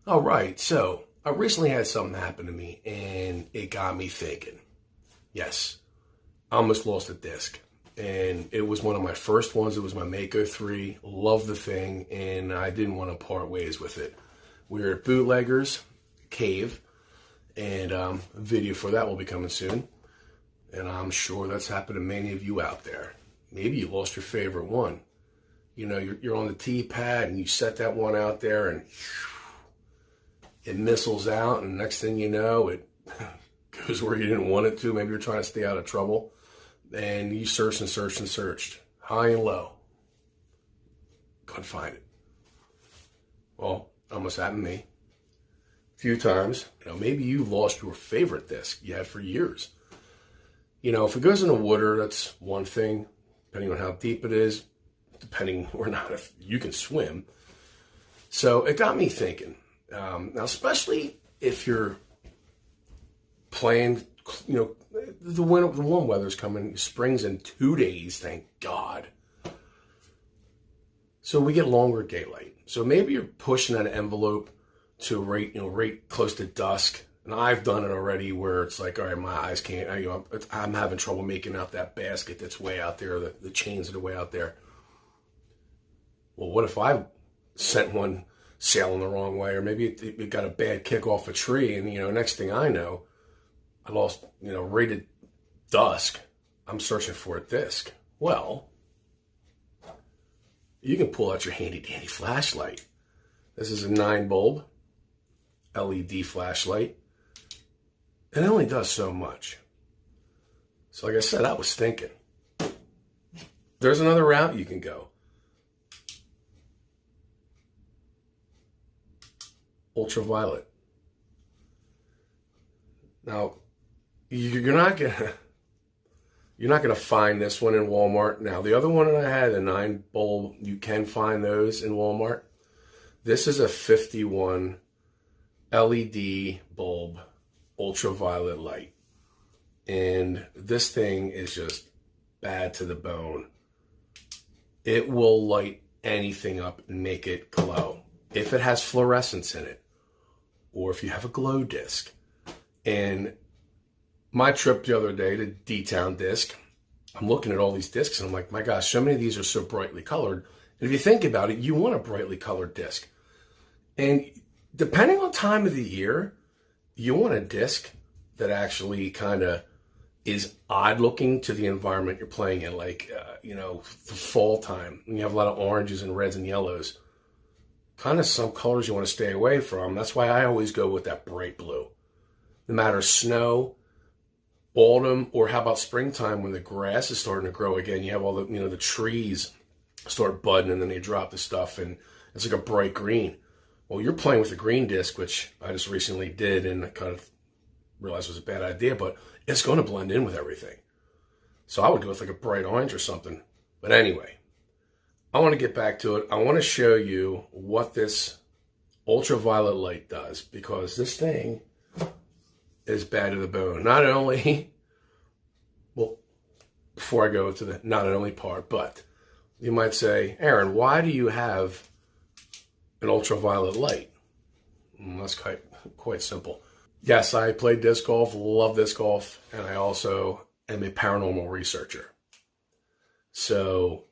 All right, so I recently had something happen to me and it got me thinking. Yes, I almost lost a disc. And it was one of my first ones. It was my Mako 3. Loved the thing, and I didn't want to part ways with it. We were at Bootleggers Cave, and a video for that will be coming soon. And I'm sure that's happened to many of you out there. Maybe you lost your favorite one. You know, you're on the tee pad and you set that one out there and it missiles out, and next thing you know, it goes where you didn't want it to. Maybe you're trying to stay out of trouble. And you searched and searched and searched, high and low. Couldn't find it. Well, almost happened to me a few times. You know, maybe you lost your favorite disc you had for years. You know, if it goes in the water, that's one thing, depending on how deep it is, depending or not if you can swim. So it got me thinking. Now, especially if you're playing, you know, the warm weather's coming. Spring's in 2 days, thank God. So we get longer daylight. So maybe you're pushing that envelope to right close to dusk. And I've done it already where it's like, all right, my eyes can't, I'm having trouble making out that basket that's way out there, the chains that are way out there. Well, what if I sent one sailing the wrong way, or maybe it got a bad kick off a tree, and, you know, next thing I know, I lost, you know, right at dusk, I'm searching for a disc. Well, you can pull out your handy dandy flashlight. This is a 9-bulb LED flashlight. It only does so much. So like I said, I was thinking, there's another route you can go. Ultraviolet. Now, you're not gonna find this one in Walmart. Now, the other one that I had, a 9-bulb, you can find those in Walmart. This is a 51 LED bulb ultraviolet light, and this thing is just bad to the bone. It will light anything up and make it glow if it has fluorescence in it, or if you have a glow disc. And my trip the other day to D-Town Disc, I'm looking at all these discs and I'm like, my gosh, so many of these are so brightly colored. And if you think about it, you want a brightly colored disc. And depending on time of the year, you want a disc that actually kind of is odd looking to the environment you're playing in. Like, you know, the fall time, when you have a lot of oranges and reds and yellows, kind of some colors you want to stay away from. That's why I always go with that bright blue. No matter snow, autumn, or how about springtime when the grass is starting to grow again, you have all the, you know, the trees start budding and then they drop the stuff and it's like a bright green. Well, you're playing with a green disc, which I just recently did and I kind of realized was a bad idea, but it's going to blend in with everything. So I would go with like a bright orange or something. But anyway, I want to get back to it. I want to show you what this ultraviolet light does, because this thing is bad to the bone. Not only, well, before I go to the not only part, but you might say, Aaron, why do you have an ultraviolet light? That's quite simple. Yes, I play disc golf, love disc golf, and I also am a paranormal researcher. So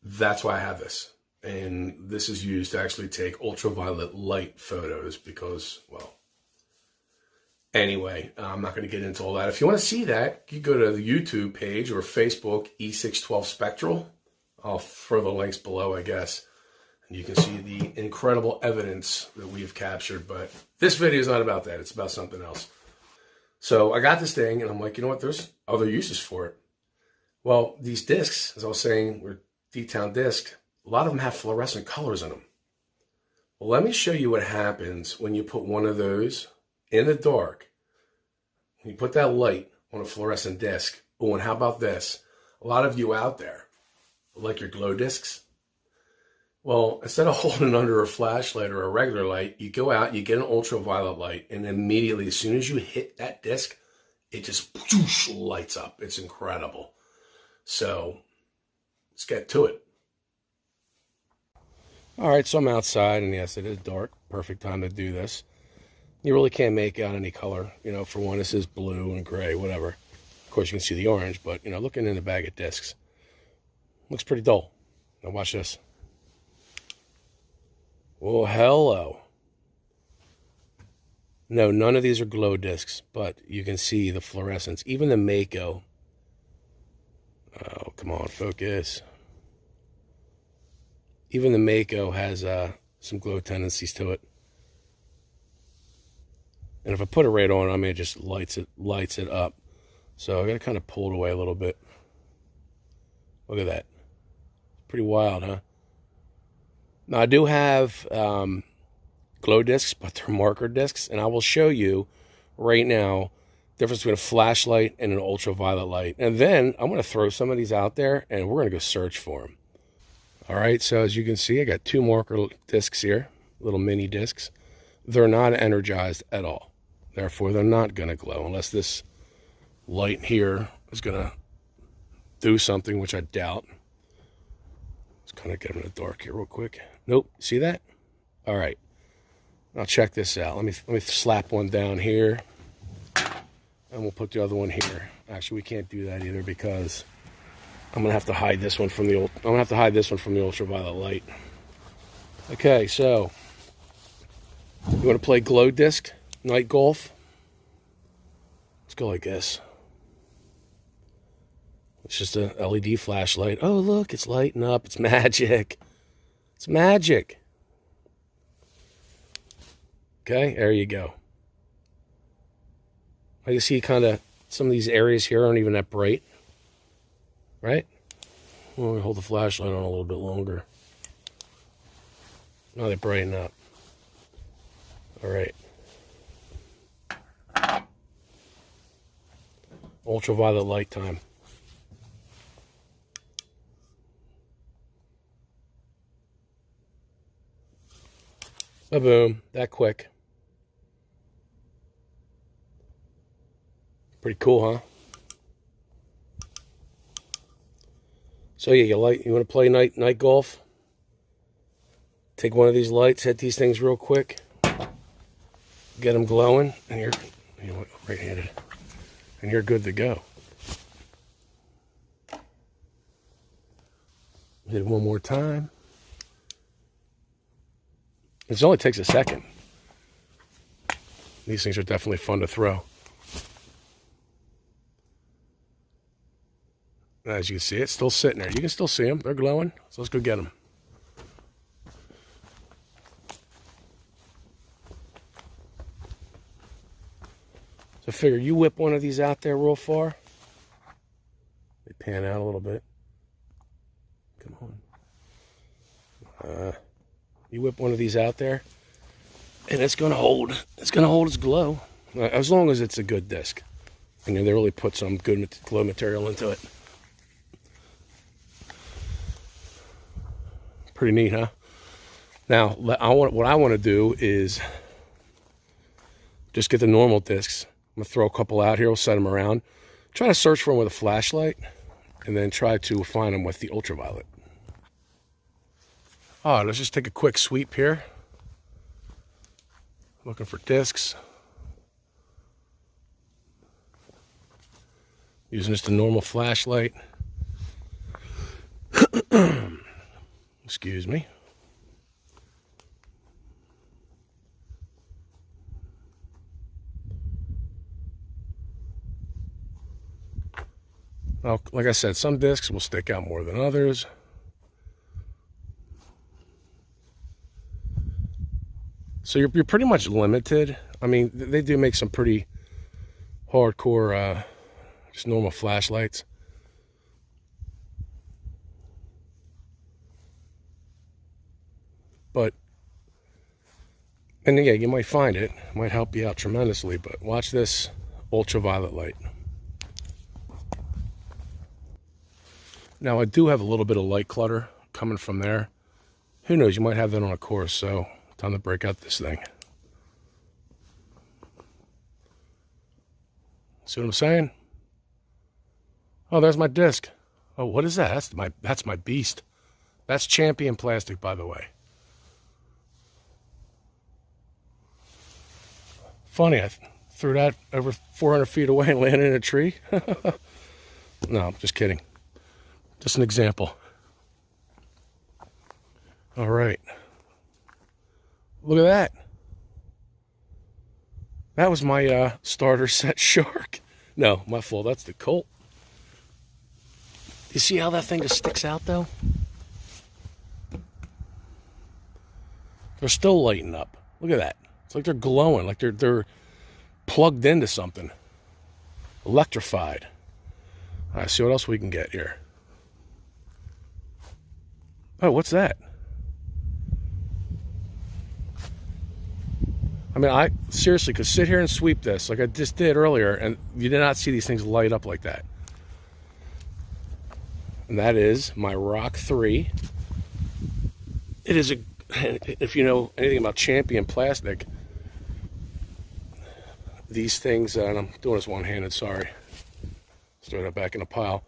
that's why I have this. And this is used to actually take ultraviolet light photos because, well, anyway, I'm not going to get into all that. If you want to see that, you go to the YouTube page or Facebook, E612 Spectral. I'll throw the links below, I guess. And you can see the incredible evidence that we've captured. But this video is not about that. It's about something else. So I got this thing, and I'm like, you know what? There's other uses for it. Well, these discs, as I was saying, were D-Town disc. A lot of them have fluorescent colors in them. Well, let me show you what happens when you put one of those in the dark. You put that light on a fluorescent disc. Oh, and how about this? A lot of you out there like your glow discs. Well, instead of holding it under a flashlight or a regular light, you go out, you get an ultraviolet light, and immediately, as soon as you hit that disc, it just whoosh, lights up. It's incredible. So let's get to it. All right, so I'm outside, and yes, it is dark. Perfect time to do this. You really can't make out any color. You know, for one, this is blue and gray, whatever. Of course, you can see the orange, but, you know, looking in the bag of discs, looks pretty dull. Now watch this. Oh, hello. No, none of these are glow discs, but you can see the fluorescence. Even the Mako. Oh, come on, focus. Even the Mako has some glow tendencies to it. And if I put it right on, I mean, it just lights it up. So I got to kind of pull it away a little bit. Look at that. Pretty wild, huh? Now, I do have glow discs, but they're marker discs. And I will show you right now the difference between a flashlight and an ultraviolet light. And then I'm going to throw some of these out there, and we're going to go search for them. All right, so as you can see, I got 2 marker discs here, little mini discs. They're not energized at all. Therefore, they're not going to glow unless this light here is going to do something, which I doubt. Let's kind of get them in the dark here real quick. Nope, see that? All right, now check this out. Let me slap one down here, and we'll put the other one here. Actually, we can't do that either because I'm gonna have to hide this one from the ultraviolet light. Okay, so you want to play glow disc night golf? Let's go like this. It's just a LED flashlight. Oh, look, it's lighting up. It's magic. It's magic. Okay, there you go. I can see kind of some of these areas here aren't even that bright. Right? Well, we hold the flashlight on a little bit longer. Now they brighten up. All right. Ultraviolet light time. Boom. That quick. Pretty cool, huh? So yeah, you want to play night golf? Take one of these lights, hit these things real quick, get them glowing, and you're right-handed, and you're good to go. Hit it one more time. It only takes a second. These things are definitely fun to throw. As you can see, it's still sitting there. You can still see them. They're glowing. So let's go get them. So figure you whip one of these out there real far. They pan out a little bit. Come on. You whip one of these out there, and it's gonna hold its glow, as long as it's a good disc. And they really put some good glow material into it. Pretty neat, huh? Now, what I want to do is just get the normal discs. I'm gonna throw a couple out here. We'll set them around. Try to search for them with a flashlight, and then try to find them with the ultraviolet. Oh, let's just take a quick sweep here. Looking for discs. Using just a normal flashlight. Excuse me. Well, like I said, some discs will stick out more than others. So you're pretty much limited. I mean, they do make some pretty hardcore, just normal flashlights. But, and yeah, you might find it. It might help you out tremendously, but watch this ultraviolet light. Now, I do have a little bit of light clutter coming from there. Who knows, you might have that on a course, so time to break out this thing. See what I'm saying? Oh, there's my disc. Oh, what is that? That's my beast. That's Champion plastic, by the way. Funny, I threw that over 400 feet away and landed in a tree. No, just kidding. Just an example. All right. Look at that. That was my starter set shark. No, my fault. That's the Colt. You see how that thing just sticks out, though? They're still lighting up. Look at that. It's like they're glowing, like they're plugged into something. Electrified. All right, see what else we can get here. Oh, what's that? I mean, I seriously could sit here and sweep this like I just did earlier, and you did not see these things light up like that. And that is my Rock 3. It is a, if you know anything about Champion plastic, these things, and I'm doing this one-handed, sorry. Let's throw that back in a pile.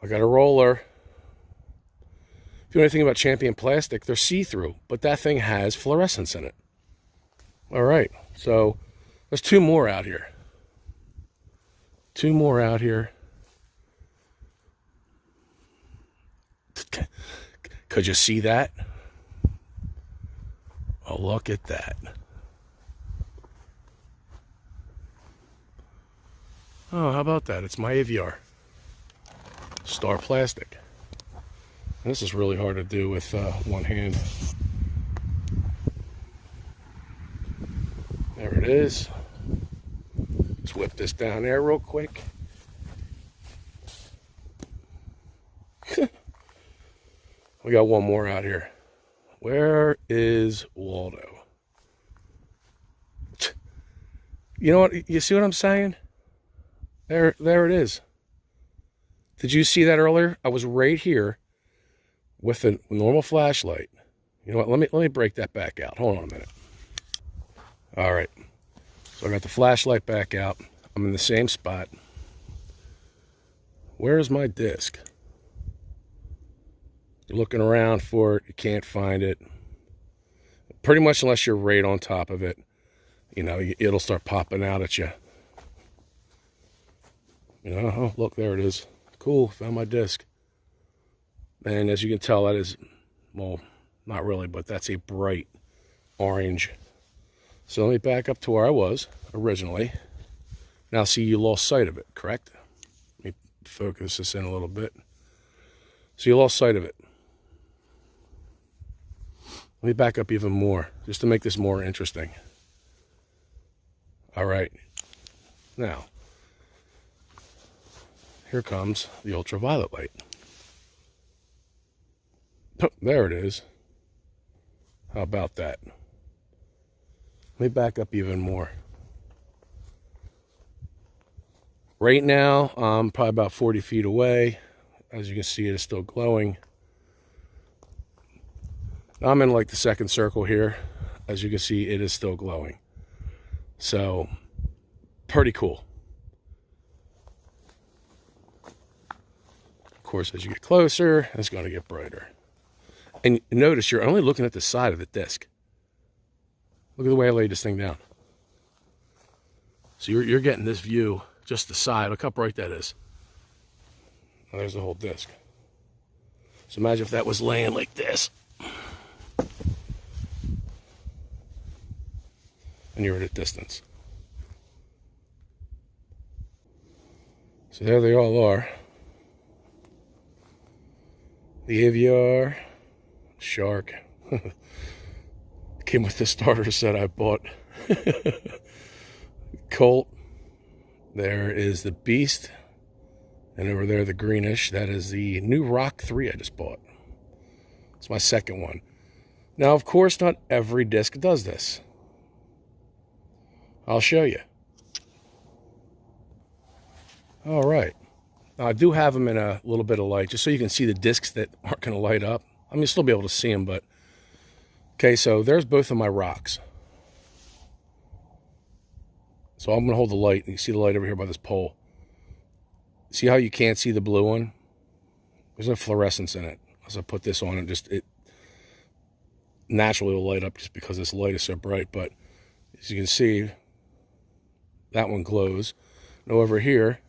I got a roller. If you know anything about Champion plastic, they're see-through, but that thing has fluorescence in it. All right, so there's two more out here. Two more out here. Could you see that? Oh, look at that. Oh, how about that? It's my AVR. Star Plastic. And this is really hard to do with one hand. There it is. Let's whip this down there real quick. We got one more out here. Where is Waldo? You know what? You see what I'm saying? There it is. Did you see that earlier? I was right here with a normal flashlight. You know what? Let me break that back out. Hold on a minute. All right. So I got the flashlight back out. I'm in the same spot. Where's my disc? You're looking around for it. You can't find it. Pretty much unless you're right on top of it. You know, it'll start popping out at you. You know, oh, look, there it is. Cool, found my disc. And as you can tell, that is, well, not really, but that's a bright orange. So let me back up to where I was originally. Now see, you lost sight of it, correct? Let me focus this in a little bit. So you lost sight of it. Let me back up even more, just to make this more interesting. All right. Now, here comes the ultraviolet light. Oh, there it is. How about that? Let me back up even more. Right now, I'm probably about 40 feet away. As you can see, it is still glowing. I'm in like the second circle here. As you can see, it is still glowing. So, pretty cool. Of course, as you get closer, it's going to get brighter. And notice you're only looking at the side of the disc. Look at the way I laid this thing down. So you're getting this view, just the side. Look how bright that is. Now there's the whole disc. So imagine if that was laying like this. And you're at a distance. So there they all are. The AVR, Shark. Came with the starter set I bought. Colt. There is the Beast. And over there, the greenish. That is the new Rock 3 I just bought. It's my second one. Now, of course, not every disc does this. I'll show you. All right. Now, I do have them in a little bit of light, just so you can see the discs that aren't going to light up. I mean, you'll still be able to see them, but... Okay, so there's both of my rocks. So I'm going to hold the light, and you see the light over here by this pole. See how you can't see the blue one? There's no fluorescence in it. As I put this on, it naturally will light up just because this light is so bright. But as you can see, that one glows. And over here,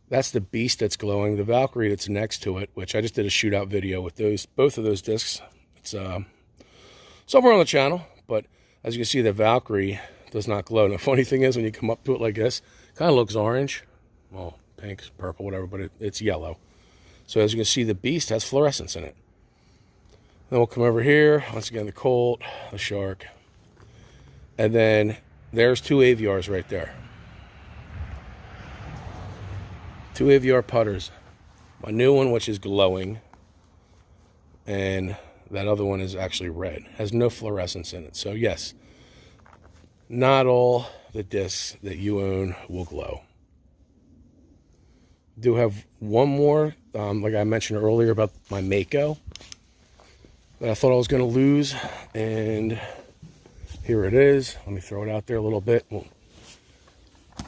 that's the Beast that's glowing. The Valkyrie that's next to it, which I just did a shootout video with both of those discs. It's somewhere on the channel, but as you can see, the Valkyrie does not glow. And the funny thing is, when you come up to it like this, it kind of looks orange. Well, pink, purple, whatever, but it's yellow. So as you can see, the Beast has fluorescence in it. Then we'll come over here. Once again, the Colt, the Shark. And then there's two AVRs right there. Two AVR putters. My new one, which is glowing, and that other one is actually red. Has no fluorescence in it. So yes, not all the discs that you own will glow. Do have one more, like I mentioned earlier about my Mako, that I thought I was going to lose, and here it is. Let me throw it out there a little bit. We'll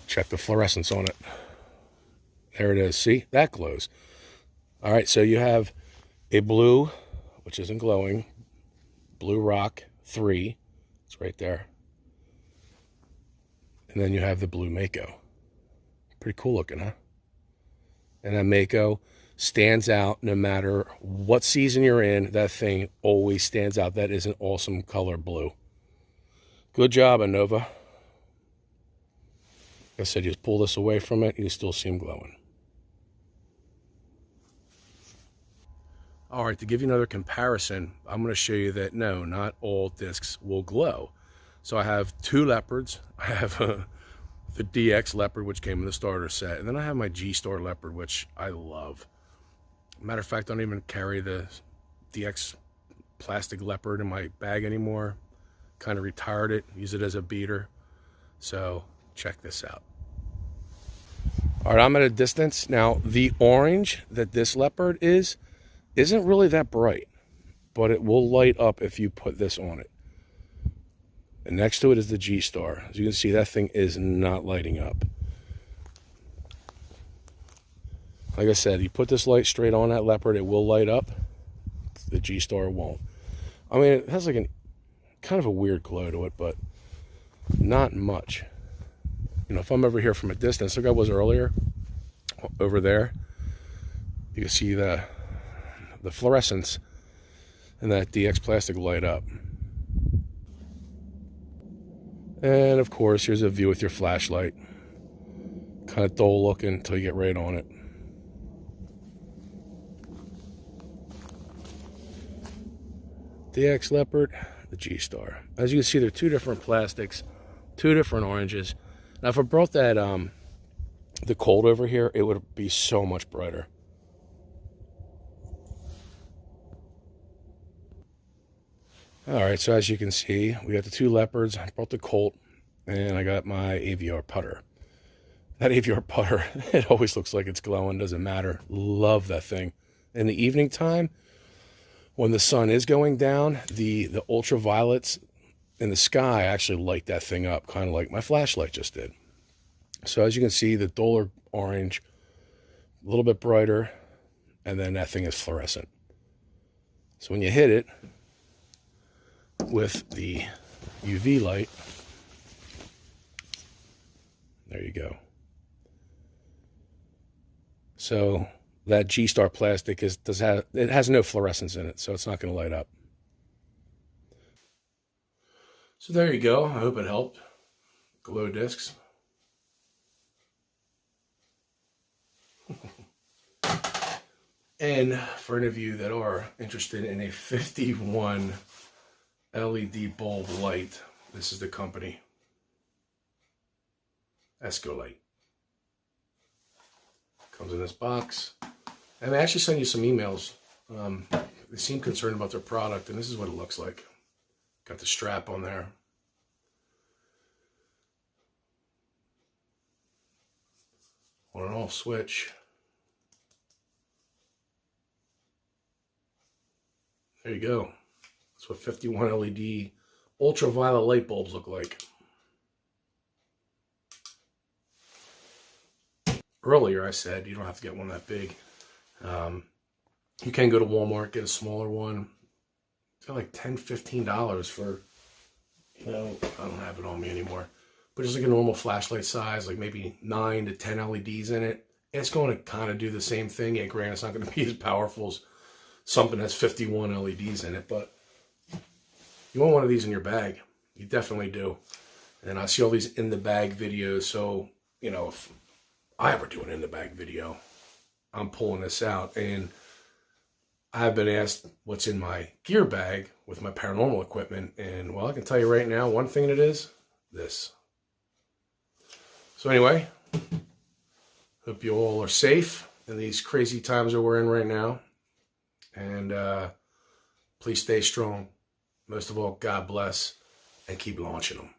check the fluorescence on it. There it is. See, that glows. All right, so you have a blue, which isn't glowing, Blue Rock 3. It's right there. And then you have the blue Mako. Pretty cool looking, huh? And that Mako stands out no matter what season you're in. That thing always stands out. That is an awesome color blue. Good job, Innova. Like I said, you just pull this away from it, and you still see them glowing. All right, to give you another comparison, I'm going to show you that no, not all discs will glow. So I have two Leopards. I have the DX Leopard, which came in the starter set, and then I have my G-Star Leopard, which I love. Matter of fact, I don't even carry the DX plastic Leopard in my bag anymore. Kind of retired it, use it as a beater. So check this out. All right, I'm at a distance. Now, the orange that this Leopard isn't really that bright, but it will light up if you put this on it. And next to it is the G-Star. As you can see, that thing is not lighting up. Like I said, you put this light straight on that Leopard, it will light up. The G-Star won't. I mean, it has like an kind of a weird glow to it, but not much. You know, if I'm over here from a distance, like I was earlier, over there, you can see the fluorescence and that DX plastic light up. And of course, here's a view with your flashlight. Kind of dull looking until you get right on it. DX Leopard, the G-Star. As you can see, they're two different plastics, two different oranges. Now, if I brought that the Colt over here, it would be so much brighter. All right, so as you can see, we got the two Leopards. I brought the Colt, and I got my AVR putter. That AVR putter, it always looks like it's glowing, doesn't matter. Love that thing. In the evening time, when the sun is going down, the ultraviolets in the sky actually light that thing up, kind of like my flashlight just did. So as you can see, the duller orange, a little bit brighter, and then that thing is fluorescent. So when you hit it with the UV light, there you go. So that G-Star plastic it has no fluorescence in it, so it's not going to light up. So there you go. I hope it helped. Glow discs. And for any of you that are interested in a 51 LED bulb light, this is the company. Escolite. Comes in this box. And they actually send you some emails. They seem concerned about their product, and this is what it looks like. Got the strap on there. On and off switch. There you go. That's what 51 LED ultraviolet light bulbs look like. Earlier I said you don't have to get one that big. You can go to Walmart, get a smaller one. It's like $10, $15 for, you know, I don't have it on me anymore. but just like a normal flashlight size, like maybe 9 to 10 LEDs in it. It's going to kind of do the same thing. Yeah, granted, it's not going to be as powerful as something that's 51 LEDs in it, but you want one of these in your bag. You definitely do. And I see all these in the bag videos. So, you know, if I ever do an in the bag video, I'm pulling this out. And I've been asked what's in my gear bag with my paranormal equipment. And well, I can tell you right now, one thing it is, this. So anyway, hope you all are safe in these crazy times that we're in right now. And please stay strong. Most of all, God bless, and keep launching them.